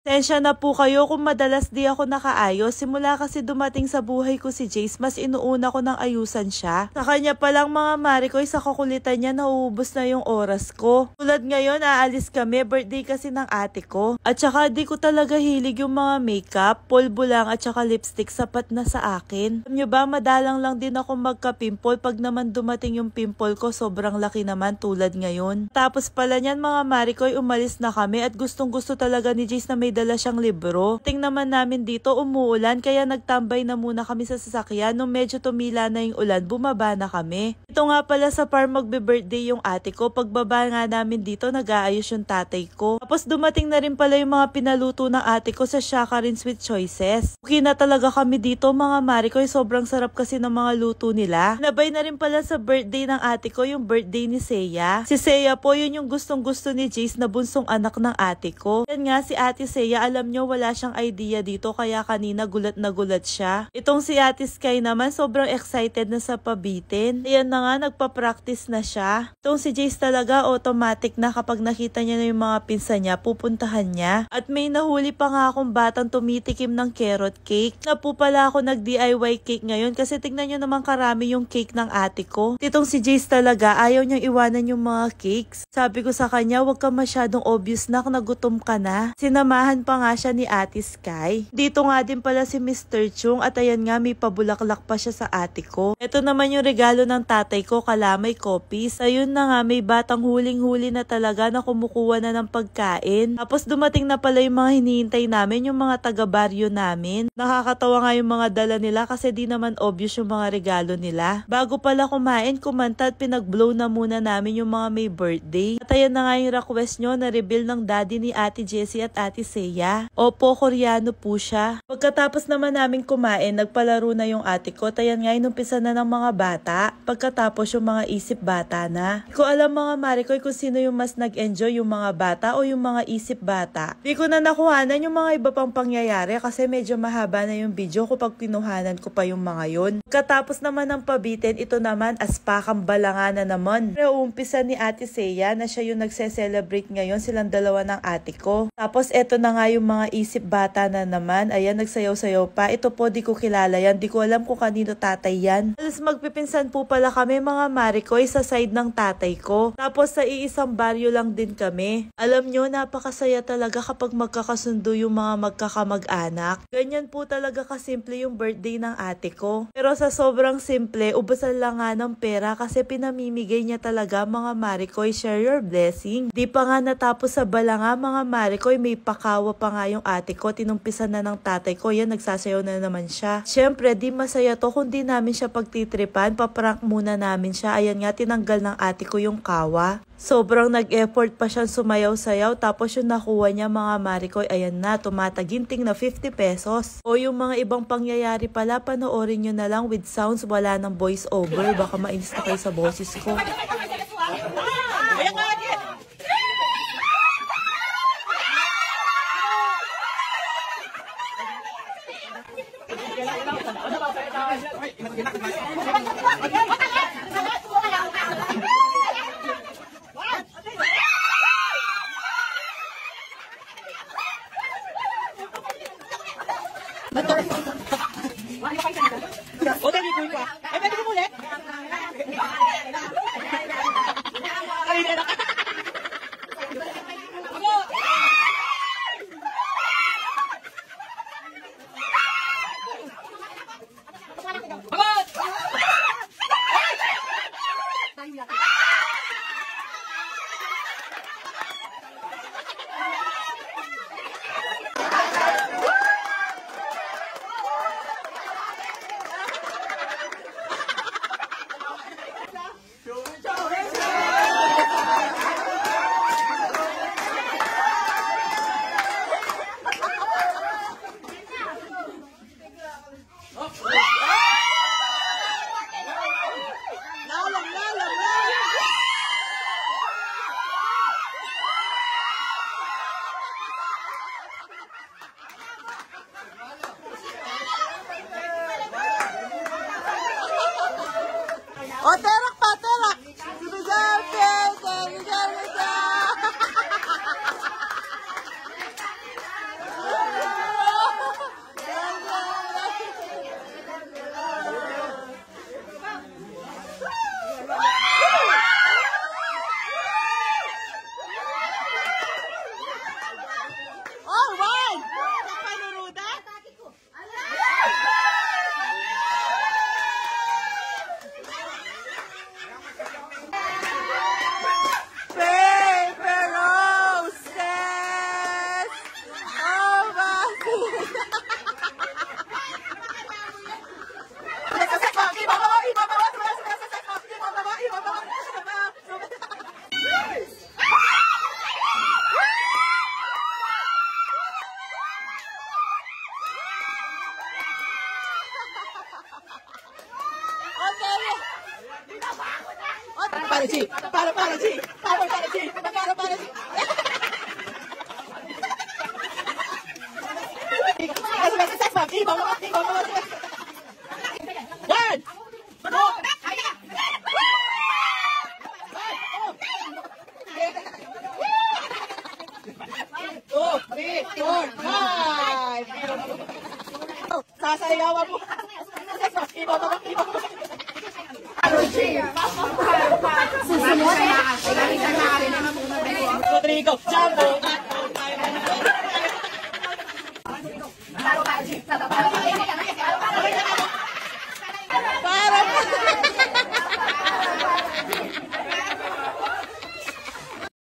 Tensya na po kayo kung madalas di ako nakaayos. Simula kasi dumating sa buhay ko si Jace, mas inuuna ko nang ayusan siya. Sa kanya palang mga Marikoy, sa kakulitan niya nauubos na yung oras ko. Tulad ngayon, aalis kami, birthday kasi ng ate ko. At saka di ko talaga hilig yung mga makeup, polvo lang at saka lipstick, sapat na sa akin. Alam nyo ba, madalang lang din ako magka-pimple. Pag naman dumating yung pimple ko, sobrang laki naman tulad ngayon. Tapos pala niyan mga Marikoy, umalis na kami at gustong gusto talaga ni Jace na may dala siyang libro. Ting naman namin dito umuulan kaya nagtambay na muna kami sa sasakyan. Nung medyo tumila na yung ulan, bumaba na kami. Ito nga pala sa farm magbe-birthday yung ate ko. Pagbaba nga namin dito, nag-aayos yung tatay ko. Tapos dumating na rin pala yung mga pinaluto ng ate ko sa Shakarin Sweet Choices. Okay na talaga kami dito mga Marikoy. Sobrang sarap kasi ng mga luto nila. Nabay na rin pala sa birthday ng ate ko yung birthday ni Seiya. Si Seiya po yun yung gustong gusto ni Jace na bunsong anak ng ate ko. Yan nga si ate Seiya, alam nyo wala siyang idea dito kaya kanina gulat na gulat siya. Itong si ate Sky naman sobrang excited na sa pabitin. Ayan na nga, nagpa-practice na siya. Itong si Jace talaga automatic na kapag nakita niya na yung mga pinsan niya, pupuntahan niya. At may nahuli pa nga akong batang tumitikim ng carrot cake. Na po pala ako nag-DIY cake ngayon kasi tignan nyo naman karami yung cake ng ate ko. Itong si Jace talaga ayaw niyang iwanan yung mga cakes. Sabi ko sa kanya, huwag ka masyadong obvious na nagutom ka na. Sinamahan pa nga siya ni ate Sky. Dito nga din pala si Mr. Chung at ayan nga may pabulaklak pa siya sa ate ko. Ito naman yung regalo ng tatay ko, kalamay copies. Ayun na nga, may batang huling-huli na talaga na kumukuha na ng pagkain. Tapos dumating na pala yung mga hinihintay namin, yung mga taga-baryo namin. Nakakatawa nga yung mga dala nila kasi di naman obvious yung mga regalo nila. Bago pala kumain, kumanta at pinag-blow na muna namin yung mga may birthday. At ayan na nga yung request nyo na reveal ng daddy ni ate Jessie at ate Seiya. Opo, Koreano po siya. Pagkatapos naman namin kumain, nagpalaro na yung ate ko. Tayan nga, inumpisa na ng mga bata. Pagkatapos yung mga isip bata na. Di ko alam mga Marikoy kung sino yung mas nag-enjoy, yung mga bata o yung mga isip bata. Di ko na nakuhanan yung mga iba pang pangyayari kasi medyo mahaba na yung video kapag pinuhanan ko pa yung mga yun. Pagkatapos naman ng pabitin, ito naman aspakang balanga na naman. Pero umpisa ni ate Seiya na siya yung nagse-celebrate ngayon, silang dalawa ng ate ko. Tapos eto na nga yung mga isip bata na naman. Ayan, nagsayaw-sayaw pa. Ito po, di ko kilala yan. Di ko alam kung kanino tatay yan. Alas magpipinsan po pala kami mga Marikoy sa side ng tatay ko. Tapos sa iisang baryo lang din kami. Alam nyo, napakasaya talaga kapag magkakasundo yung mga magkakamag-anak. Ganyan po talaga kasimple yung birthday ng ate ko. Pero sa sobrang simple, ubusan lang nga ng pera kasi pinamimigay niya talaga mga Marikoy. Share your blessing. Di pa nga natapos sa balanga mga Marikoy, may pakawa pa nga yung ate ko. Tinumpisan na ng tatay ko. Yan, nagsasayaw na naman siya. Siyempre, di masaya to kung di namin siya pagtitripan. Paprank muna namin siya. Ayan nga, tinanggal ng ate ko yung kawa. Sobrang nag-effort pa siyang sumayaw-sayaw. Tapos yung nakuha niya mga Marikoy, ayan na, tumataginting na 50 pesos. O yung mga ibang pangyayari pala, panoorin nyo na lang with sounds, wala ng voice over. Baka mainis na kayo sa boses ko. O, terak pa, terak! para G, para G, para G, para G. One, two, three, four, five. Sasayawan mo. Rodrigo, Jumbo.